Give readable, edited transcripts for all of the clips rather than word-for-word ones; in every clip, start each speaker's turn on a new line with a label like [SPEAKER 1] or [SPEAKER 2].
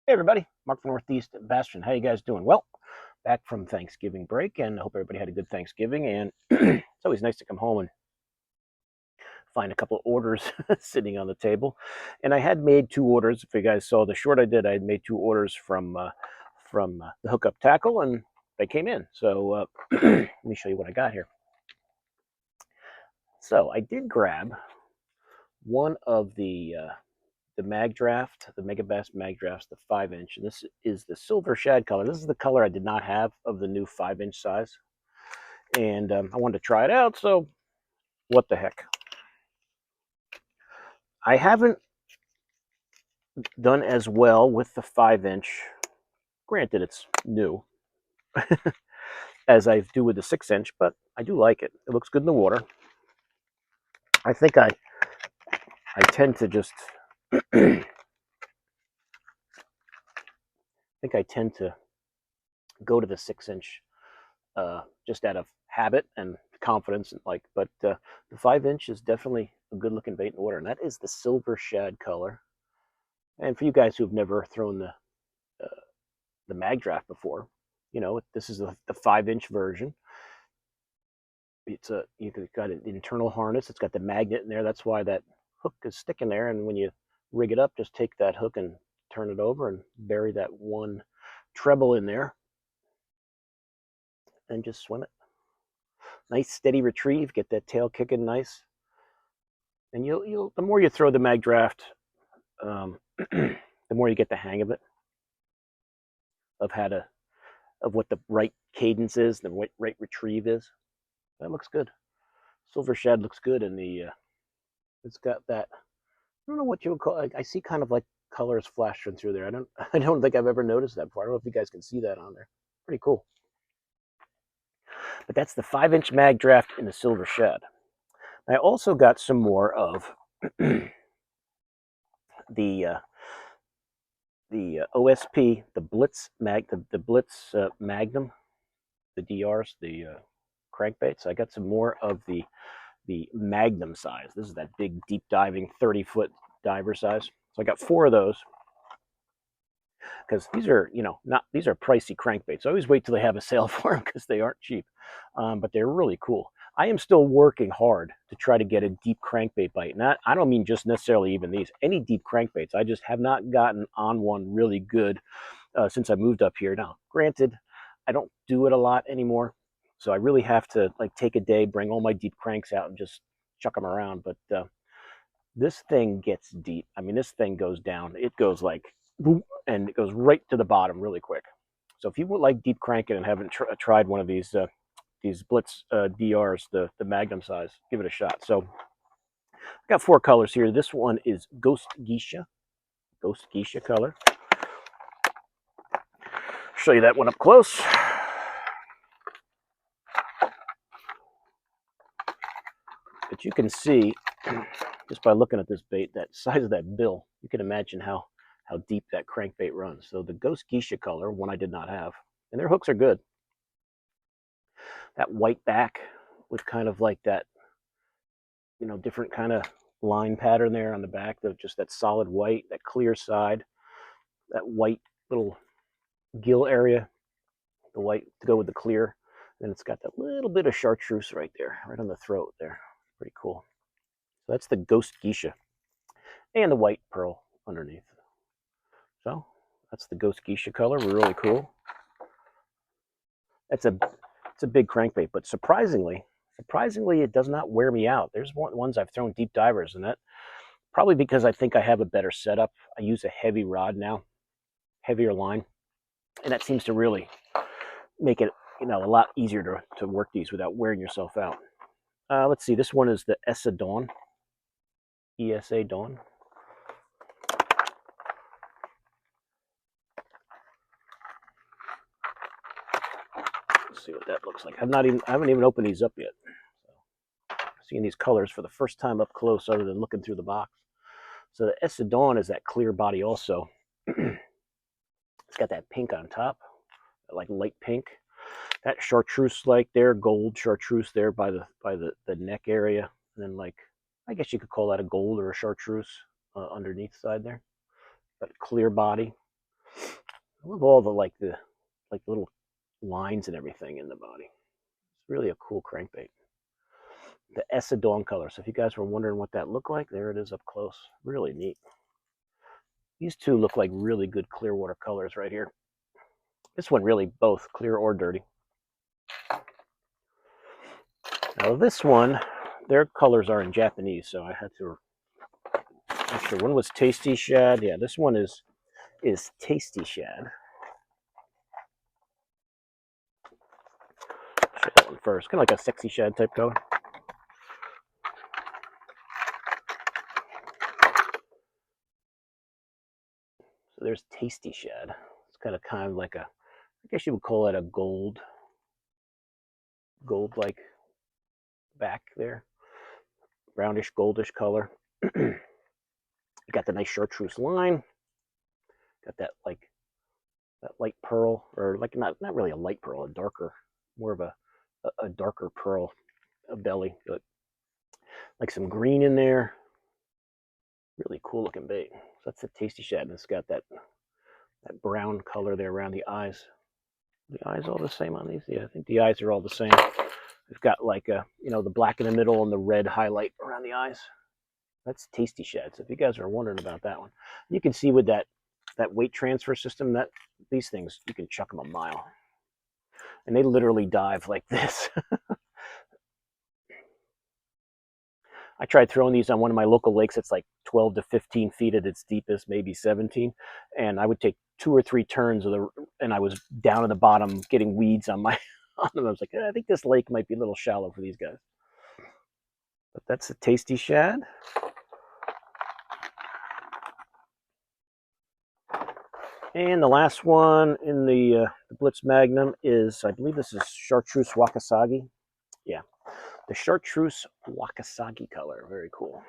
[SPEAKER 1] Hey everybody, Mark from Northeast Bastion. How you guys doing? Well, back from Thanksgiving break, and I hope everybody had a good Thanksgiving. And it's always nice to come home and find a couple of orders sitting on the table. And I had made 2 orders. If you guys saw the short I did, I had made 2 orders from the Hookup tackle, and they came in. So let me show you what I got here. So I did grab one of the Magdraft, the Megabass Magdraft, the 5-inch, and this is the silver shad color. This is the color I did not have of the new 5-inch size, and I wanted to try it out, so what the heck. I haven't done as well with the 5-inch, granted it's new, as I do with the 6-inch, but I do like it. It looks good in the water. I think I tend to just go to the 6-inch just out of habit and confidence, and but the 5-inch is definitely a good looking bait in the water, and that is the silver shad color. And for you guys who've never thrown the Magdraft before, you know, this is the 5-inch version. It's got an internal harness. It's got the magnet in there. That's why that hook is sticking there. And when you rig it up, just take that hook and turn it over and bury that one treble in there and just swim it. Nice steady retrieve. Get that tail kicking nice. And you'll the more you throw the Magdraft, the more you get the hang of it, of what the right cadence is, the right retrieve is. That looks good. Silver shad looks good, and it's got that, I don't know what you would call it. I see kind of like colors flashing through there. I don't think I've ever noticed that before. I don't know if you guys can see that on there. Pretty cool. But that's the 5-inch Magdraft in the silver shad. I also got some more of the OSP, the Blitz Magnum, the DRs, the crankbaits. I got some more of the Magnum size. This is that big, deep diving 30-foot diver size. So I got 4 of those, because these are, these are pricey crankbaits. I always wait till they have a sale for them because they aren't cheap, but they're really cool. I am still working hard to try to get a deep crankbait bite. And I don't mean just necessarily even these, any deep crankbaits. I just have not gotten on one really good since I moved up here. Now, granted, I don't do it a lot anymore, so I really have to take a day, bring all my deep cranks out and just chuck them around. But this thing gets deep. I mean, this thing goes down. It goes boop, and it goes right to the bottom really quick. So if you would like deep cranking and haven't tried one of these Blitz DRs, the Magnum size, give it a shot. So I got 4 colors here. This one is Ghost Geisha color. Show you that one up close. But you can see, just by looking at this bait, that size of that bill, you can imagine how deep that crankbait runs. So the Ghost Geisha color, one I did not have, and their hooks are good. That white back with kind of like that, different kind of line pattern there on the back, just that solid white, that clear side, that white little gill area, the white to go with the clear. And it's got that little bit of chartreuse right there, right on the throat there. Pretty cool. So that's the Ghost Geisha, and the white pearl underneath. So that's the Ghost Geisha color. Really cool. It's a big crankbait, but surprisingly, it does not wear me out. There's ones I've thrown deep divers, and that probably because I think I have a better setup. I use a heavy rod now, heavier line, and that seems to really make it a lot easier to work these without wearing yourself out. Let's see. This one is the ESA Dawn. ESA Dawn. Let's see what that looks like. I haven't even opened these up yet. So, seeing these colors for the first time up close, other than looking through the box. So the ESA Dawn is that clear body also. It's got that pink on top, like light pink. That chartreuse there, gold chartreuse there by the neck area, and then I guess you could call that a gold or a chartreuse underneath side there. But clear body. I love all the little lines and everything in the body. It's really a cool crankbait. The Essa Dawn color. So if you guys were wondering what that looked like, there it is up close. Really neat. These two look like really good clear water colors right here. This one really both clear or dirty. Now this one, their colors are in Japanese, so I had to make sure. One was Tasty Shad. Yeah, this one is Tasty Shad. Show that one first. Kind of like a sexy shad type color. So there's Tasty Shad. It's kind of like a, I guess you would call it a gold like back there, brownish goldish color. You got the nice chartreuse line. Got that light pearl, or like not really a light pearl, a darker, more of a darker pearl belly, but like some green in there. Really cool looking bait. So that's the Tasty Shad, and it's got that brown color there around the eyes. The eyes all the same on these? Yeah, I think the eyes are all the same. We've got like the black in the middle and the red highlight around the eyes. That's Tasty Shad. So if you guys are wondering about that one, you can see with that weight transfer system that these things, you can chuck them a mile. And they literally dive like this. I tried throwing these on one of my local lakes. It's like 12 to 15 feet at its deepest, maybe 17. And I would take 2 or 3 turns and I was down at the bottom getting weeds on them. I was like, I think this lake might be a little shallow for these guys. But that's the Tasty Shad. And the last one in the Blitz Magnum is, I believe this is Chartreuse Wakasagi. Yeah, the Chartreuse Wakasagi color. Very cool.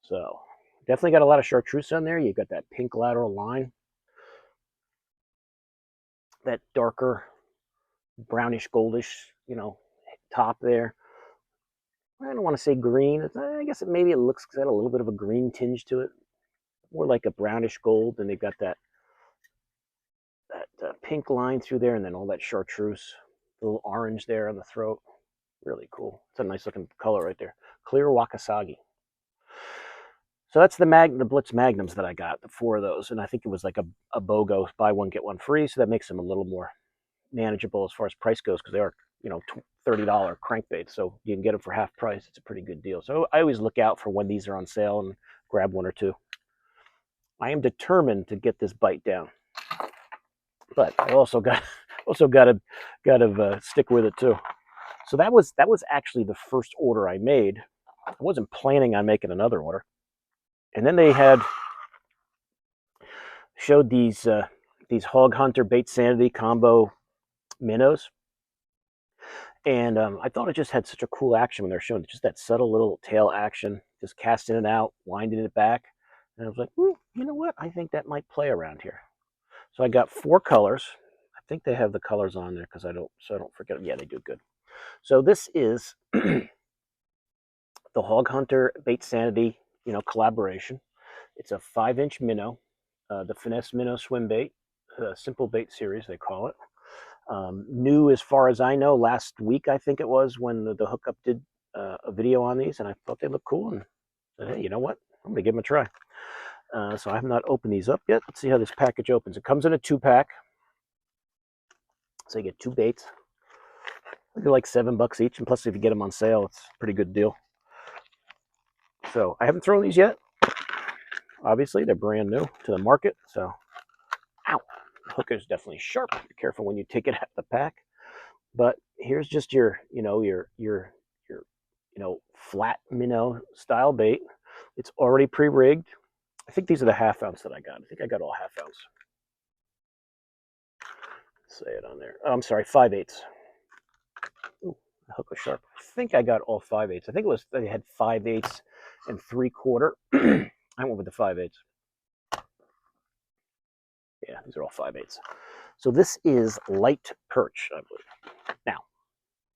[SPEAKER 1] So definitely got a lot of chartreuse on there. You've got that pink lateral line, that darker brownish goldish, top there. I don't want to say green. I guess maybe it looks got a little bit of a green tinge to it, more like a brownish gold. And they've got that pink line through there, and then all that chartreuse, a little orange there on the throat. Really cool. It's a nice looking color right there. Clear Wakasagi. So that's the Blitz Magnums that I got, the 4 of those, and I think it was like a BOGO, buy one get one free. So that makes them a little more manageable as far as price goes, because they are $30 crankbaits, so you can get them for half price. It's a pretty good deal. So I always look out for when these are on sale and grab 1 or 2. I am determined to get this bite down, but I also got to stick with it too. So that was actually the first order I made. I wasn't planning on making another order, and then they showed these Hog Hunter Bait Sanity combo minnows. And I thought it just had such a cool action when they're showing it. Just that subtle little tail action, just casting it out, winding it back. And I was like, you know what? I think that might play around here. So I got 4 colors. I think they have the colors on there so I don't forget. Yeah, they do good. So this is the Hog Hunter Bait Sanity, collaboration. It's a 5-inch minnow, the finesse minnow swim bait, simple bait series they call it. New as far as I know last week, I think it was, when the Hookup did a video on these, and I thought they looked cool, and said, hey, you know what, I'm gonna give them a try. So I have not opened these up yet. Let's see how this package opens. It comes in a 2-pack, so you get 2 baits. They're like $7 each, and plus if you get them on sale, it's a pretty good deal. So I haven't thrown these yet. Obviously they're brand new to the market, so ow, the hook is definitely sharp. Be careful when you take it out of the pack. But here's just your flat minnow style bait. It's already pre-rigged. I think these are the 1/2 ounce that I got. I think I got all 1/2 ounce. Say it on there. Oh, I'm sorry, 5/8. Ooh, the hook was sharp. I think I got all 5/8. I think they had 5/8 and 3/4. I went with the 5/8. Yeah, these are all 5/8. So this is light perch, I believe. Now,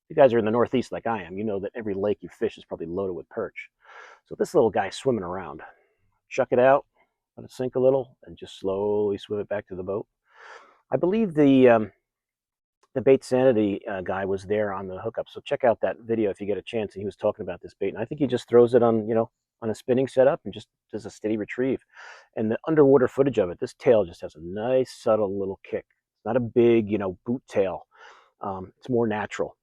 [SPEAKER 1] you guys are in the Northeast like I am, you know that every lake you fish is probably loaded with perch. So this little guy swimming around, chuck it out, let it sink a little, and just slowly swim it back to the boat. I believe the Bait Sanity guy was there on the hookup, so check out that video if you get a chance. And he was talking about this bait, and I think he just throws it on, on a spinning setup and just does a steady retrieve. And the underwater footage of it, this tail just has a nice subtle little kick. It's not a big, boot tail. It's more natural.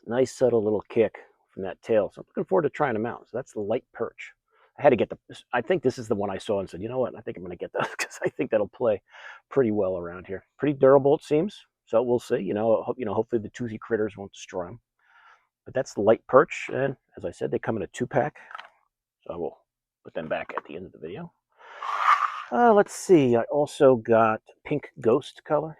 [SPEAKER 1] Nice subtle little kick from that tail. So I'm looking forward to trying them out. So that's the light perch. I had to get I think this is the one I saw and said, you know what, I think I'm going to get that because I think that'll play pretty well around here. Pretty durable, it seems. So we'll see. Hopefully the toothy critters won't destroy them. But that's the light perch. And as I said, they come in a 2-pack. So I will put them back at the end of the video. Let's see. I also got pink ghost color.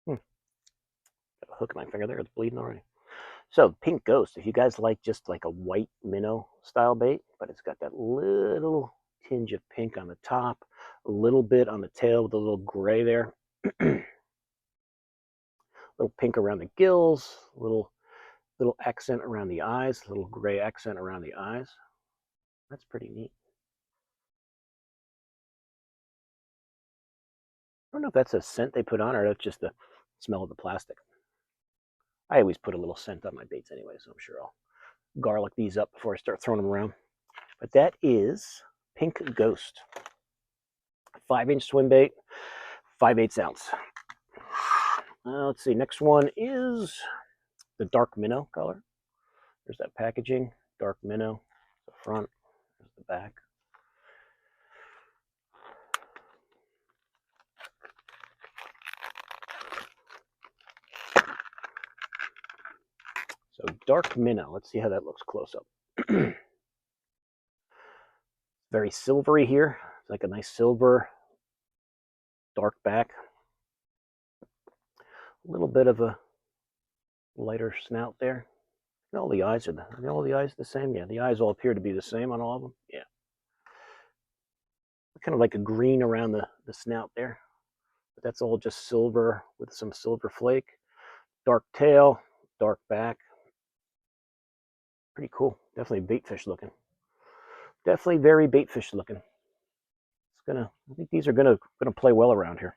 [SPEAKER 1] Got a hook in my finger there. It's bleeding already. So pink ghost, if you guys like just like a white minnow style bait, but it's got that little tinge of pink on the top, a little bit on the tail with a little gray there, little pink around the gills, little accent around the eyes, little gray accent around the eyes. That's pretty neat. I don't know if that's a scent they put on or that's just the smell of the plastic. I always put a little scent on my baits anyway, so I'm sure I'll garlic these up before I start throwing them around. But that is pink ghost. 5-inch swim bait, 5/8 ounce. Let's see, next one is the dark minnow color. There's that packaging, dark minnow, the front, there's the back. So dark minnow, let's see how that looks close up. Very silvery here, it's like a nice silver, dark back. A little bit of a lighter snout there. And all the eyes are all the eyes the same? Yeah, the eyes all appear to be the same on all of them. Yeah. Kind of like a green around the snout there. But that's all just silver with some silver flake. Dark tail, dark back. Pretty cool. Definitely bait fish looking. Definitely very bait fish looking. I think these are gonna play well around here.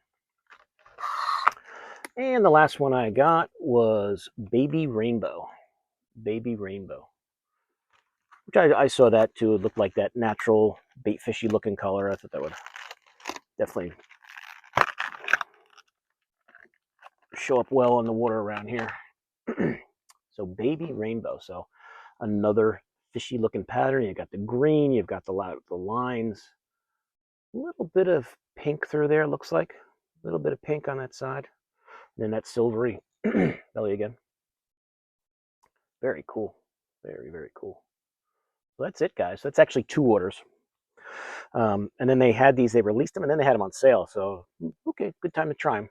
[SPEAKER 1] And the last one I got was Baby Rainbow. Baby Rainbow. Which I saw that too. It looked like that natural bait fishy looking color. I thought that would definitely show up well in the water around here. So Baby Rainbow. So another fishy looking pattern. You've got the green, you've got the lines. A little bit of pink through there, looks like. A little bit of pink on that side. And then that silvery belly again. Very cool. Very, very cool. So that's it, guys. That's actually 2 orders. And then they had these, they released them, and then they had them on sale. So, okay, good time to try them.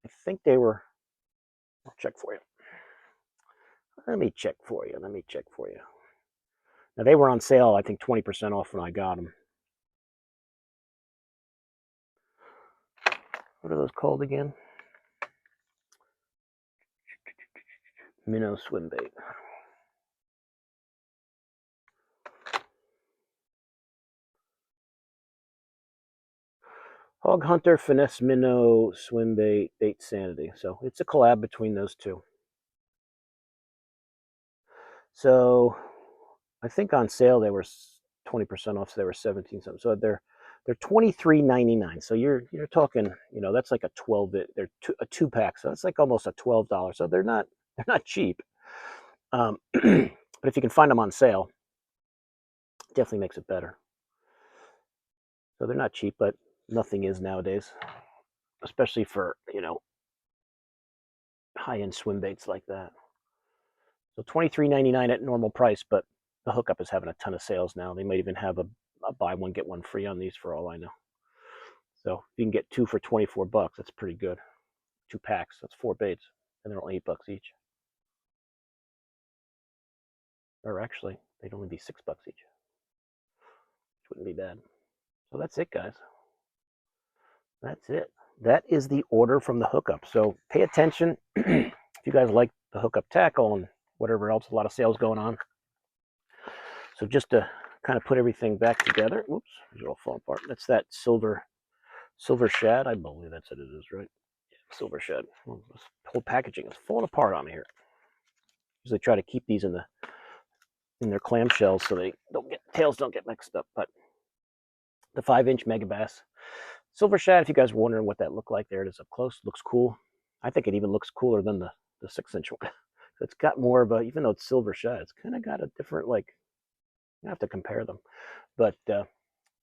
[SPEAKER 1] I think they were, I'll check for you. Let me check for you. Now, they were on sale, I think 20% off when I got them. What are those called again? Minnow swim bait. Hog Hunter, Finesse Minnow, Swim Bait, Bait Sanity. So it's a collab between those two. So I think on sale they were 20% off, so they were 17 something. So they're $23.99. So you're talking, that's like a 12 bit. They're a 2-pack, so it's like almost a $12. So they're not cheap. But if you can find them on sale, it definitely makes it better. So they're not cheap, but nothing is nowadays, especially for high-end swim baits like that. So $23.99 at normal price, but the Hookup is having a ton of sales now. They might even have a buy one get one free on these for all I know. So if you can get 2 for $24, that's pretty good. 2 packs, that's 4 baits, and they're only $8 each. or actually, they'd only be $6 each, which wouldn't be bad. So that's it, guys. That's it. That is the order from the Hookup. So pay attention if you guys like the Hookup tackle and whatever else, a lot of sales going on. So just to kind of put everything back together. Whoops, these are all falling apart. That's that silver shad. I believe that's what it is, right? Yeah, silver shad. Well, this whole packaging is falling apart on me here. Usually try to keep these in their clamshells so they tails don't get mixed up. But the 5-inch Megabass silver shad, if you guys are wondering what that looked like, there it is up close. Looks cool. I think it even looks cooler than the 6-inch one. It's got more of a, even though it's silver shad, it's kind of got a different, like, you have to compare them. But the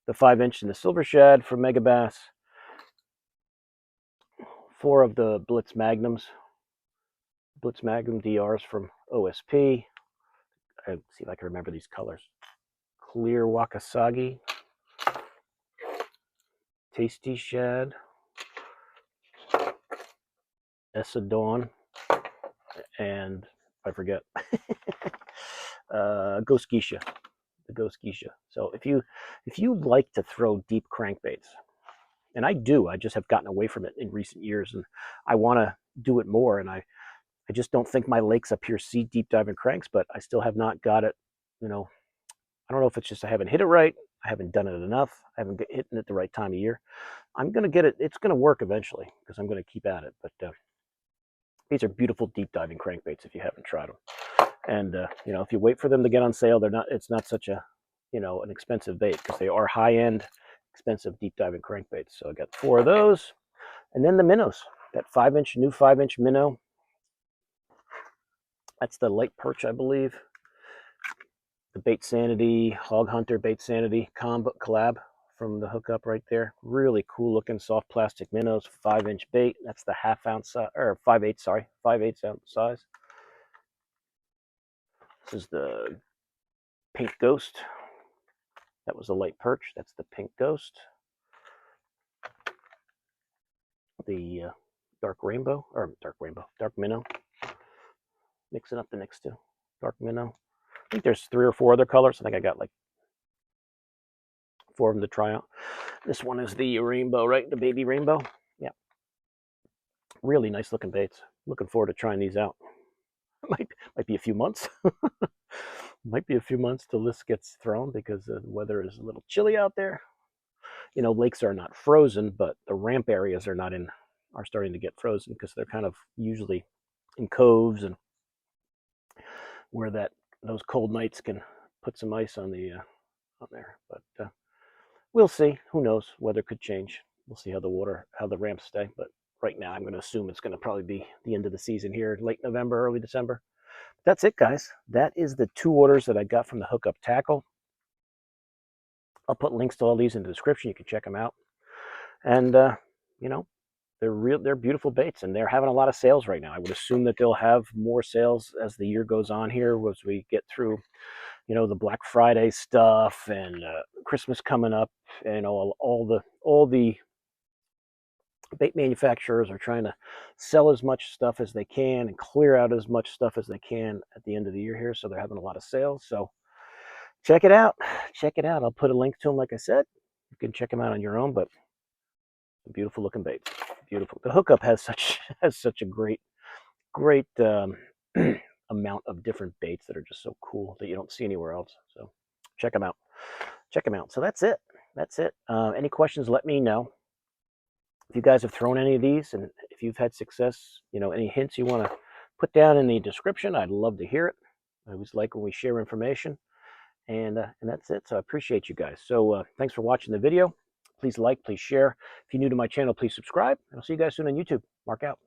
[SPEAKER 1] 5-inch and the silver shad from Megabass, 4 of the Blitz Magnums, Blitz Magnum DRs from OSP. Let's see if I can remember these colors. Clear Wakasagi, Tasty Shad, Essa Dawn, and I forget, Ghost Geisha, the Ghost Geisha. So if you like to throw deep crankbaits, and I do, I just have gotten away from it in recent years, and I want to do it more, and I just don't think my lakes up here see deep diving cranks, but I still have not got it, I don't know if it's just I haven't hit it right, I haven't done it enough, I haven't hit it at the right time of year. I'm going to get it, it's going to work eventually, because I'm going to keep at it, but these are beautiful deep diving crankbaits if you haven't tried them. And, if you wait for them to get on sale, it's not such a, an expensive bait, because they are high-end, expensive deep diving crankbaits. So I got 4 of those. And then the minnows, that new 5-inch minnow. That's the light perch, I believe. The Bait Sanity, Hog Hunter Bait Sanity collab from the Hookup right there. Really cool looking soft plastic minnows, 5-inch bait. That's the 1/2 ounce size, or 5/8 ounce size. This is the Pink Ghost. That was a light perch. That's the Pink Ghost. The dark minnow. Mixing up the next two. Dark minnow. I think there's 3 or 4 other colors. I think I got like 4 of them to try out. This one is the rainbow, right? The baby rainbow. Yeah. Really nice looking baits. Looking forward to trying these out. Might be a few months. Might be a few months till this gets thrown, because the weather is a little chilly out there. Lakes are not frozen, but the ramp areas are starting to get frozen, because they're kind of usually in coves and where those cold nights can put some ice on there. But we'll see. Who knows? Weather could change. We'll see how the ramps stay. But right now, I'm going to assume it's going to probably be the end of the season here, late November, early December. That's it, guys. That is the 2 orders that I got from the Hookup tackle. I'll put links to all these in the description. You can check them out. And they're beautiful baits, and they're having a lot of sales right now. I would assume that they'll have more sales as the year goes on here, as we get through, the Black Friday stuff and Christmas coming up. All the bait manufacturers are trying to sell as much stuff as they can and clear out as much stuff as they can at the end of the year here. So they're having a lot of sales. So check it out. Check it out. I'll put a link to them, like I said. You can check them out on your own, but beautiful looking baits. Beautiful. The Hookup has such a great amount of different baits that are just so cool that you don't see anywhere else. So check them out. So that's it. Any questions, let me know. If you guys have thrown any of these, and if you've had success, any hints you want to put down in the description, I'd love to hear it. I always like when we share information. And that's it. So I appreciate you guys. So thanks for watching the video. Please like, please share. If you're new to my channel, please subscribe. And I'll see you guys soon on YouTube. Mark out.